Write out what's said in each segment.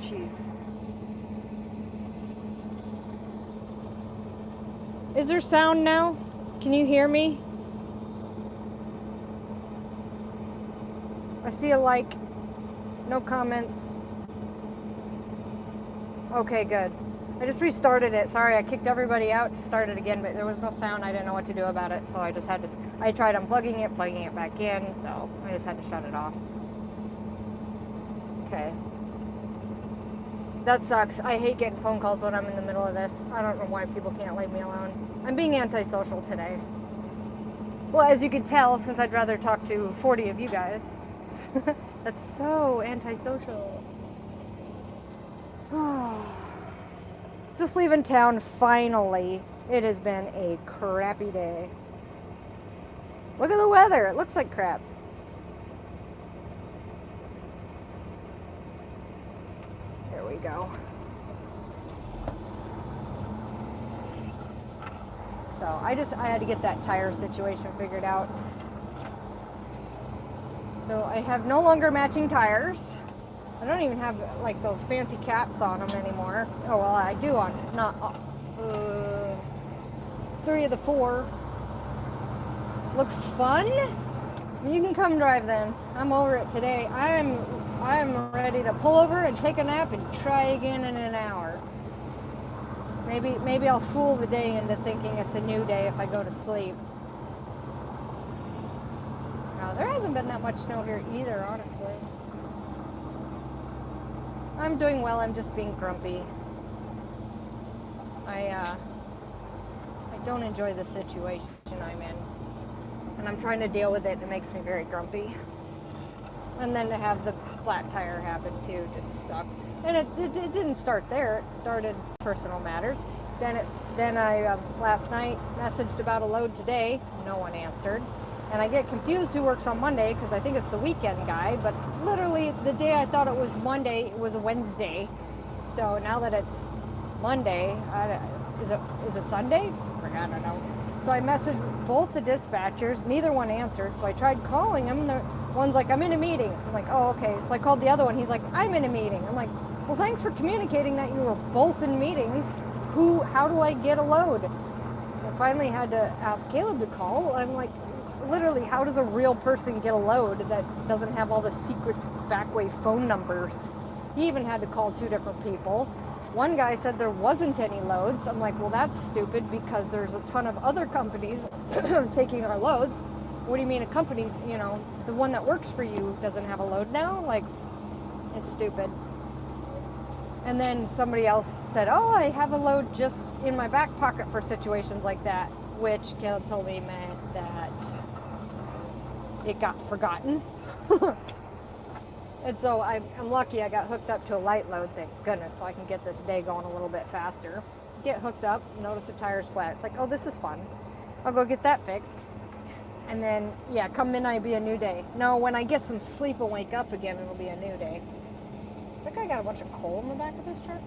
jeez. Is there sound now? Can you hear me? I see a like. No comments. Okay, good. I just restarted it. Sorry, I kicked everybody out to start it again, but there was no sound. I didn't know what to do about it, so I just had to... I tried unplugging it, plugging it back in, so I just had to shut it off. Okay. That sucks. I hate getting phone calls when I'm in the middle of this. I don't know why people can't leave me alone. I'm being antisocial today. Well, as you can tell, since I'd rather talk to 40 of you guys. That's so antisocial. Just leaving town, finally. It has been a crappy day. Look at the weather. It looks like crap. There we go. So I had to get that tire situation figured out. So I have no longer matching tires. I don't even have like those fancy caps on them anymore. Oh well, I do on not 3 of the 4. Looks fun. You can come drive then. I'm over it today. I'm ready to pull over and take a nap and try again in an hour. Maybe I'll fool the day into thinking it's a new day if I go to sleep. Now, there hasn't been that much snow here either, honestly. I'm doing well, I'm just being grumpy. I don't enjoy the situation I'm in. And I'm trying to deal with it, and it makes me very grumpy. And then to have the flat tire happen too just sucked. And it didn't start there, it started personal matters. Then I last night messaged about a load today, no one answered. And I get confused who works on Monday because I think it's the weekend guy, but literally the day I thought it was Monday, it was a Wednesday. So now that it's Monday, is it Sunday? I don't know. So I messaged both the dispatchers, neither one answered. So I tried calling them. The one's like, I'm in a meeting. I'm like, oh, okay. So I called the other one. He's like, I'm in a meeting. I'm like, well, thanks for communicating that you were both in meetings. How do I get a load? I finally had to ask Caleb to call. I'm like, literally, how does a real person get a load that doesn't have all the secret backway phone numbers? He even had to call 2 different people. One guy said there wasn't any loads. I'm like, well, that's stupid because there's a ton of other companies taking our loads. What do you mean a company, the one that works for you doesn't have a load now? Like, it's stupid. And then somebody else said, oh, I have a load just in my back pocket for situations like that, which Caleb told me meant that it got forgotten. And so I'm lucky I got hooked up to a light load, thank goodness, so I can get this day going a little bit faster. Get hooked up, notice the tire's flat. It's like, oh, this is fun. I'll go get that fixed. And then, yeah, come midnight, it'll be a new day. No, when I get some sleep and wake up again, it'll be a new day. I think I got a bunch of coal in the back of this truck.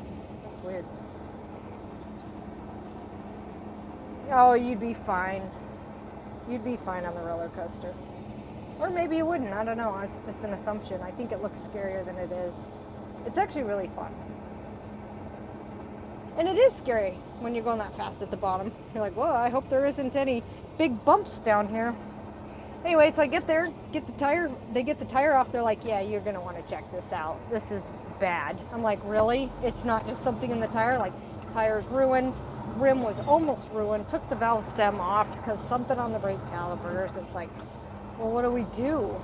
That's weird. Oh, you'd be fine. You'd be fine on the roller coaster. Or maybe you wouldn't. I don't know. It's just an assumption. I think it looks scarier than it is. It's actually really fun. And it is scary when you're going that fast at the bottom. You're like, well, I hope there isn't any big bumps down here. Anyway, so I get there, get the tire. They get the tire off. They're like, yeah, you're going to want to check this out. This is bad. I'm like, really? It's not just something in the tire? Like, tire's ruined. Rim was almost ruined. Took the valve stem off because something on the brake calipers. It's like, well, what do we do?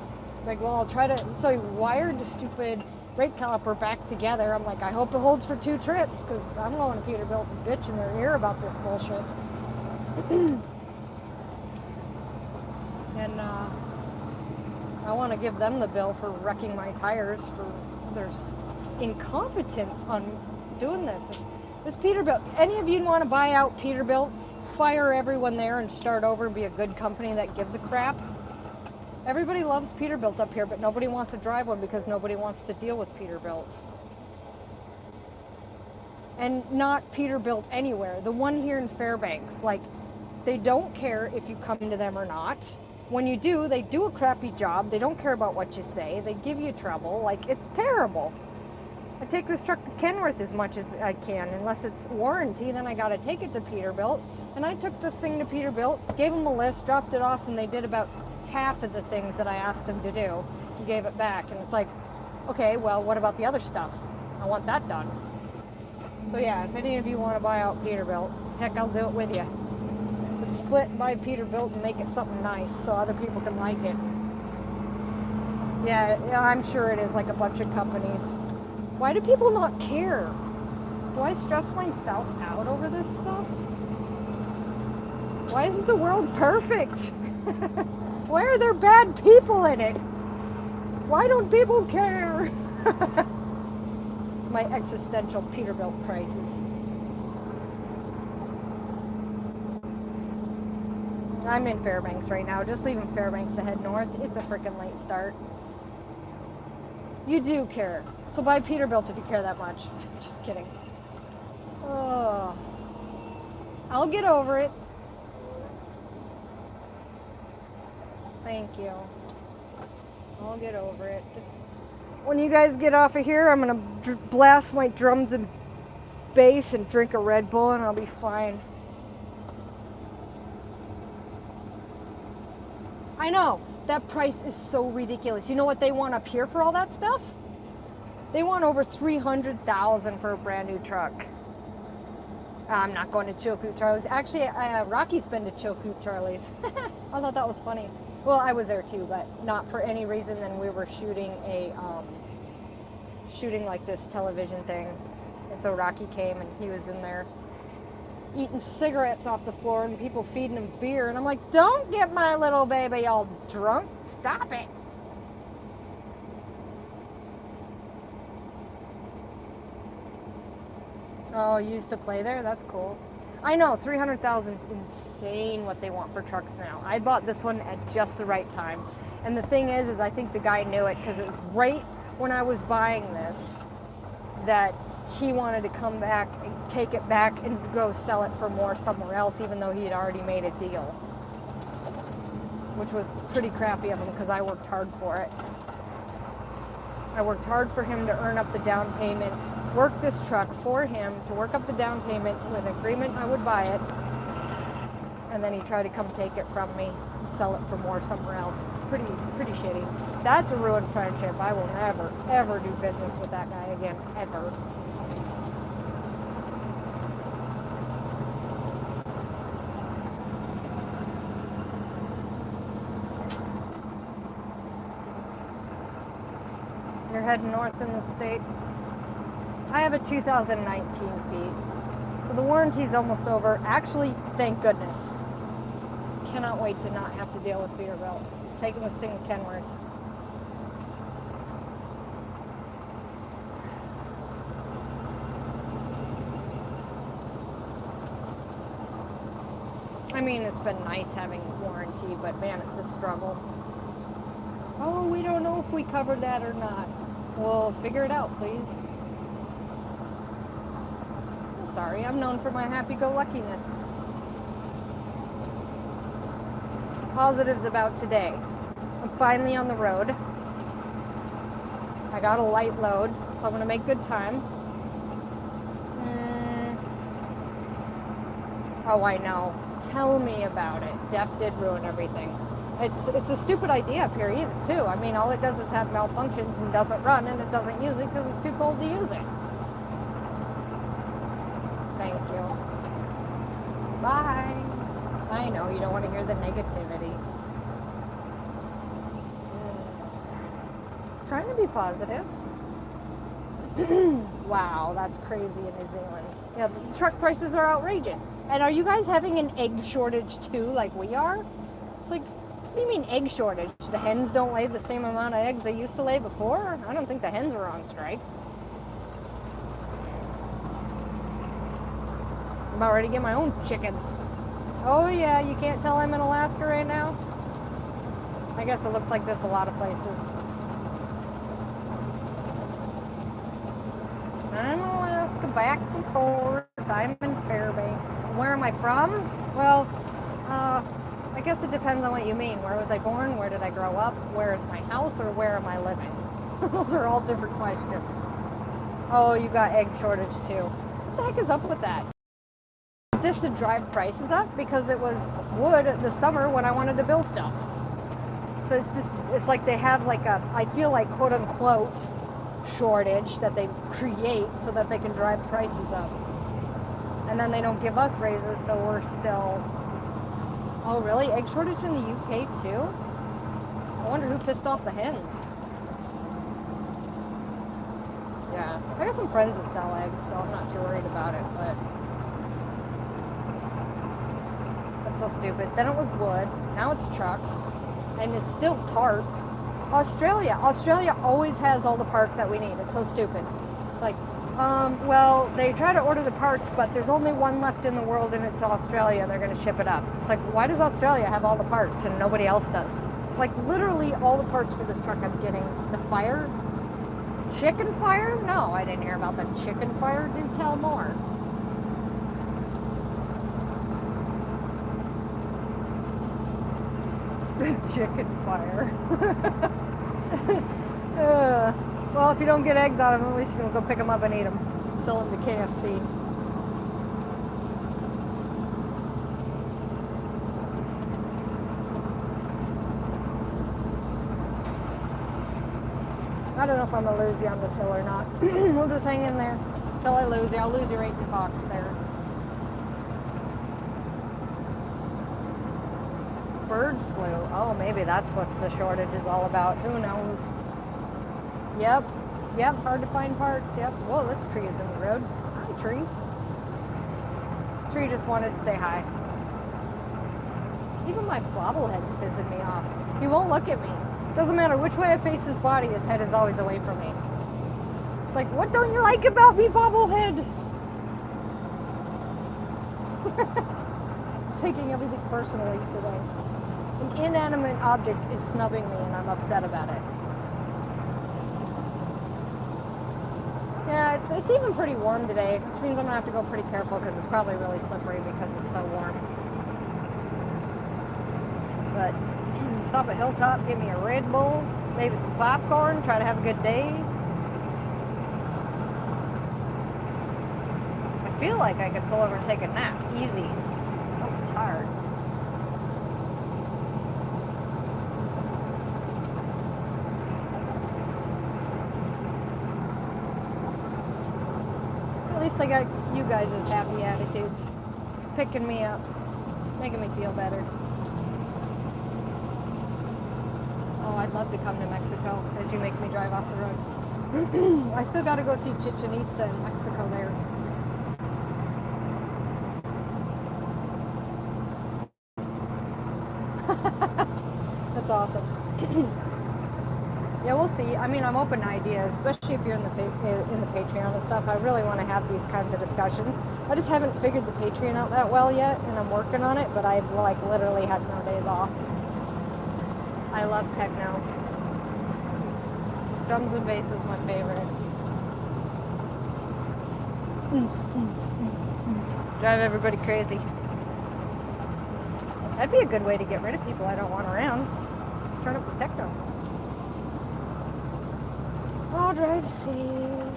Like, well, I'll try to... So he wired the stupid brake caliper back together. I'm like, I hope it holds for 2 trips because I'm going to Peterbilt and bitch in their ear about this bullshit. And I want to give them the bill for wrecking my tires for their incompetence on doing this. It's Peterbilt. Any of you want to buy out Peterbilt, fire everyone there and start over and be a good company that gives a crap? Everybody loves Peterbilt up here, but nobody wants to drive one because nobody wants to deal with Peterbilt. And not Peterbilt anywhere. The one here in Fairbanks, like, they don't care if you come to them or not. When you do, they do a crappy job. They don't care about what you say. They give you trouble. Like, it's terrible. I take this truck to Kenworth as much as I can. Unless it's warranty, then I got to take it to Peterbilt. And I took this thing to Peterbilt, gave them a list, dropped it off, and they did about half of the things that I asked them to do and gave it back. And it's like, okay, well, what about the other stuff? I want that done. So yeah, if any of you want to buy out Peterbilt, heck, I'll do it with you. But split and buy Peterbilt and make it something nice so other people can like it. Yeah, I'm sure it is like a bunch of companies. Why do people not care? Do I stress myself out over this stuff? Why isn't the world perfect? Why are there bad people in it? Why don't people care? My existential Peterbilt crisis. I'm in Fairbanks right now, just leaving Fairbanks to head north. It's a freaking late start. You do care. So buy Peterbilt if you care that much. Just kidding. Oh, I'll get over it. Thank you. I'll get over it. Just when you guys get off of here, I'm gonna blast my drums and bass and drink a Red Bull, and I'll be fine. I know that price is so ridiculous. You know what they want up here for all that stuff? They want over $300,000 for a brand new truck. I'm not going to Chilkoot Charlie's. Actually, Rocky's been to Chilkoot Charlie's. I thought that was funny. Well, I was there too, but not for any reason than we were shooting shooting like this television thing. And so Rocky came and he was in there eating cigarettes off the floor and people feeding him beer. And I'm like, don't get my little baby all drunk. Stop it. Oh, you used to play there? That's cool. I know, 300,000 is insane what they want for trucks now. I bought this one at just the right time. And the thing is I think the guy knew it because it was right when I was buying this that he wanted to come back and take it back and go sell it for more somewhere else, even though he had already made a deal. Which was pretty crappy of him because I worked hard for it. I worked hard for him to earn up the down payment, work this truck for him to work up the down payment with an agreement I would buy it, and then he tried to come take it from me and sell it for more somewhere else. Pretty shitty. That's a ruined friendship. I will never, ever do business with that guy again, ever. You're heading north in the States. I have a 2019 Pete, so the warranty's almost over. Actually, thank goodness. Cannot wait to not have to deal with Peterbilt. Taking this thing to Kenworth. I mean, it's been nice having warranty, but man, it's a struggle. Oh, we don't know if we covered that or not. Well, figure it out, please. I'm sorry, I'm known for my happy-go-luckiness. Positives about today. I'm finally on the road. I got a light load, so I'm going to make good time. Oh, I know. Tell me about it. DEF did ruin everything. It's a stupid idea up here either, too. I mean, all it does is have malfunctions and doesn't run, and it doesn't use it because it's too cold to use it. Thank you. Bye. I know, you don't want to hear the negativity. Trying to be positive. Wow, that's crazy in New Zealand. Yeah, the truck prices are outrageous. And are you guys having an egg shortage too, like we are? It's like, what do you mean egg shortage? The hens don't lay the same amount of eggs they used to lay before? I don't think the hens were on strike. I'm about ready to get my own chickens. Oh yeah, you can't tell I'm in Alaska right now? I guess it looks like this a lot of places. I'm in Alaska, back and forth. I'm in Fairbanks. Where am I from? Well, I guess it depends on what you mean. Where was I born? Where did I grow up? Where is my house? Or where am I living? Those are all different questions. Oh, you got egg shortage too. What the heck is up with that? Is this to drive prices up? Because it was wood this summer when I wanted to build stuff. So it's like they have like a, I feel like quote unquote shortage that they create so that they can drive prices up. And then they don't give us raises, so we're still, oh really? Egg shortage in the UK too? I wonder who pissed off the hens. Yeah, I got some friends that sell eggs, so I'm not too worried about it, but that's so stupid. Then it was wood, now it's trucks, and it's still parts. Australia always has all the parts that we need. It's so stupid. It's like, well, they try to order the parts, but there's only one left in the world and it's Australia. They're going to ship it up. It's like, why does Australia have all the parts and nobody else does? Like, literally all the parts for this truck I'm getting. The fire, chicken fire? No, I didn't hear about the chicken fire. Do tell more. Chicken fire. Well, if you don't get eggs out of them, at least you can go pick them up and eat them. Sell them to KFC. I don't know if I'm going to lose you on this hill or not. We'll just hang in there until I lose you. I'll lose you right in the box there. Bird flu. Oh, maybe that's what the shortage is all about. Who knows? Yep, hard to find parts. Yep. Whoa, this tree is in the road. Hi, tree. Tree just wanted to say hi. Even my bobblehead's pissing me off. He won't look at me. Doesn't matter which way I face his body, his head is always away from me. It's like, what don't you like about me, bobblehead? Taking everything personally today. An inanimate object is snubbing me and I'm upset about it. Yeah, it's even pretty warm today, which means I'm gonna have to go pretty careful because it's probably really slippery because it's so warm. But stop at Hilltop, get me a Red Bull, maybe some popcorn, try to have a good day. I feel like I could pull over and take a nap, easy. I'm tired. At least I got you guys' happy attitudes, picking me up, making me feel better. Oh, I'd love to come to Mexico as you make me drive off the road. I still got to go see Chichen Itza in Mexico there. That's awesome. Yeah, we'll see. I mean, I'm open to ideas, especially if you're in the Patreon and stuff. I really want to have these kinds of discussions. I just haven't figured the Patreon out that well yet, and I'm working on it, but I've like literally had no days off. I love techno. Drums and bass is my favorite. Drive everybody crazy. That'd be a good way to get rid of people I don't want around. Just turn up the techno. I'll drive safe.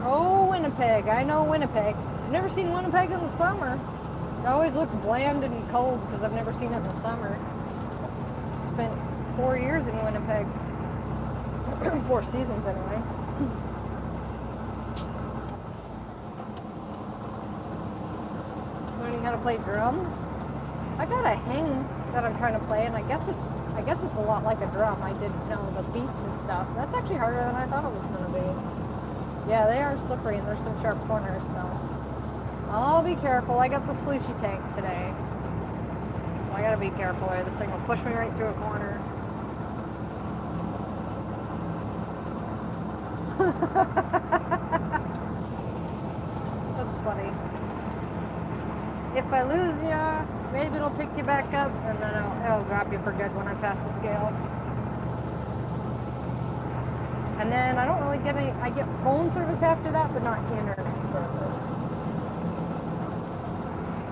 Oh, Winnipeg. I know Winnipeg. I've never seen Winnipeg in the summer. It always looks bland and cold because I've never seen it in the summer. Spent 4 years in Winnipeg. 4 seasons anyway. Learning how to play drums. I got a hang that I'm trying to play, and I guess it's a lot like a drum. I didn't know the beats and stuff. That's actually harder than I thought it was going to be. Yeah, they are slippery and there's some sharp corners, so I'll be careful. I got the slushy tank today. I gotta be careful or this thing will push me right through a corner. That's funny. If I lose ya, maybe it'll pick you back up and then it'll drop you for good when I pass the scale. And then I don't really get any, I get phone service after that, but not internet service.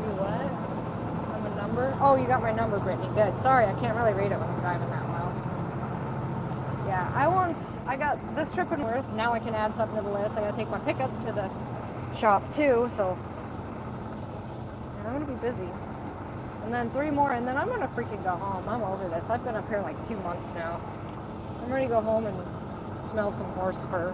You what? I'm a number? Oh, you got my number, Brittany. Good. Sorry, I can't really read it when I'm driving that well. Yeah, I won't. I got this trip in Worth. Now I can add something to the list. I gotta take my pickup to the shop too, so. And I'm gonna be busy. And then 3 more, and then I'm gonna freaking go home. I'm over this. I've been up here like 2 months now. I'm ready to go home and smell some horse fur.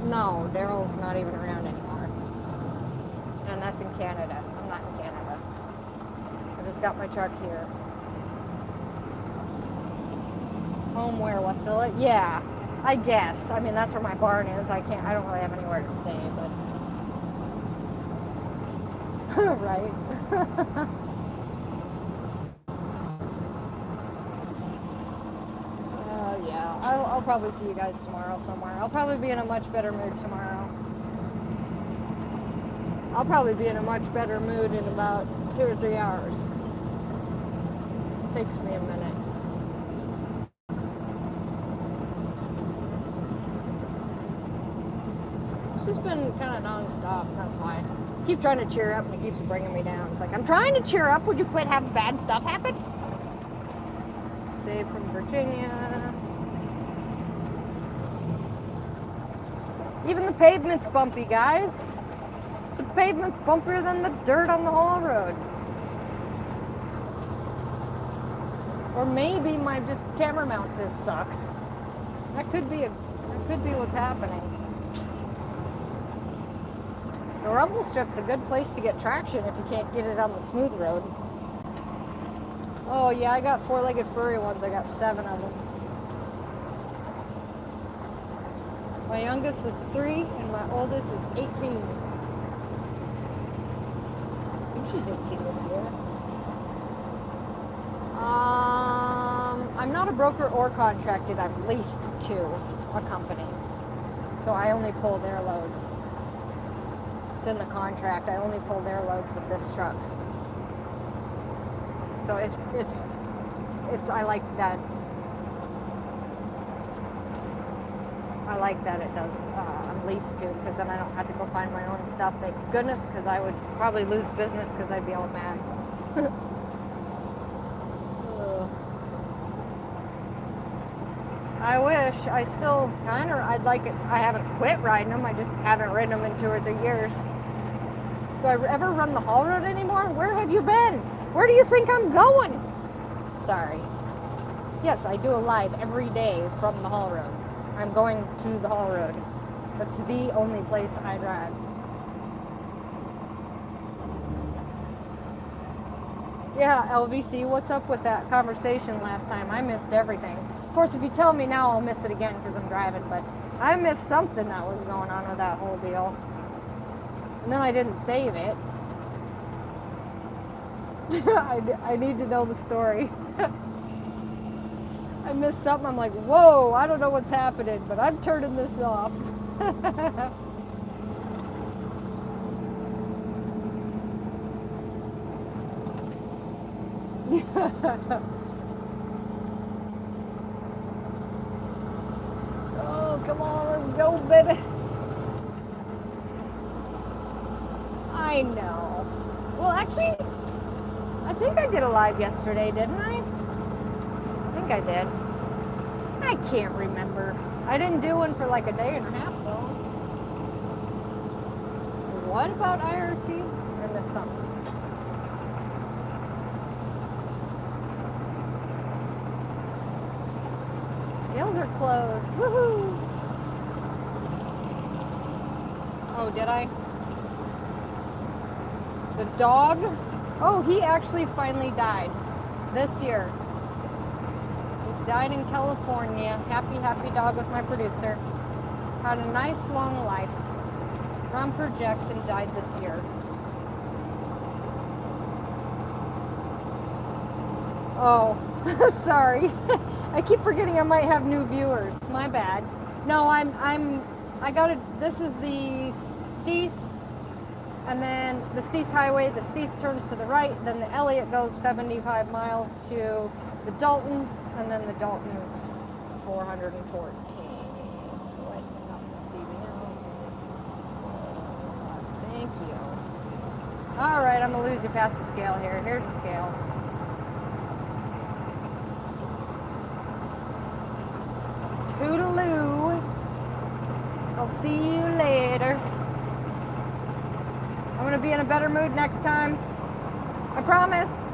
No, Daryl's not even around anymore. And that's in Canada. I'm not in Canada. I just got my truck here. Home where, Wasilla? Yeah, I guess. I mean, that's where my barn is. I don't really have anywhere to stay, but. Right. Yeah, I'll probably see you guys tomorrow somewhere. I'll probably be in a much better mood tomorrow. I'll probably be in a much better mood in about 2 or 3 hours. Takes me a minute. It's just been kind of non-stop, that's why. I keep trying to cheer up and it keeps bringing me down. It's like, I'm trying to cheer up. Would you quit having bad stuff happen? Dave from Virginia. Even the pavement's bumpy, guys. The pavement's bumpier than the dirt on the haul road. Or maybe my camera mount just sucks. That could be what's happening. The rumble strip's a good place to get traction if you can't get it on the smooth road. Oh yeah, I got 4-legged furry ones. I got 7 of them. My youngest is 3 and my oldest is 18. I think she's 18 this year. I'm not a broker or contracted. I'm leased to a company. So I only pull their loads. It's in the contract. I only pull their loads with this truck. So it's I like that. I like that it does. I'm leased to, because then I don't have to go find my own stuff. Thank goodness, because I would probably lose business because I'd be all mad. I wish. I'd like it. I haven't quit riding them. I just haven't ridden them in 2 or 3 years. Do I ever run the haul road anymore? Where have you been? Where do you think I'm going? Sorry. Yes, I do a live every day from the haul road. I'm going to the haul road. That's the only place I drive. Yeah, LVC, what's up with that conversation last time? I missed everything. Of course, if you tell me now, I'll miss it again because I'm driving, but I missed something that was going on with that whole deal. And then I didn't save it. I need to know the story. I missed something. I'm like, whoa, I don't know what's happening, but I'm turning this off. Oh, come on, let's go, baby. I know. Well, actually, I think I did a live yesterday, didn't I? I think I did. I can't remember. I didn't do one for like a day and a half, though. What about IRT? I missed something. Scales are closed. Woohoo! Oh, did I? The dog? Oh, he actually finally died this year. He died in California. Happy, happy dog with my producer. Had a nice long life. Romper Jackson died this year. Oh, sorry. I keep forgetting I might have new viewers. My bad. No, this is the Steese, and then the Steese Highway. The Steese turns to the right, then the Elliott goes 75 miles to the Dalton, and then the Dalton is 414. Thank you. All right, I'm gonna lose you past the scale here. Here's the scale. Toodaloo. I'll see you later. I'm gonna be in a better mood next time. I promise.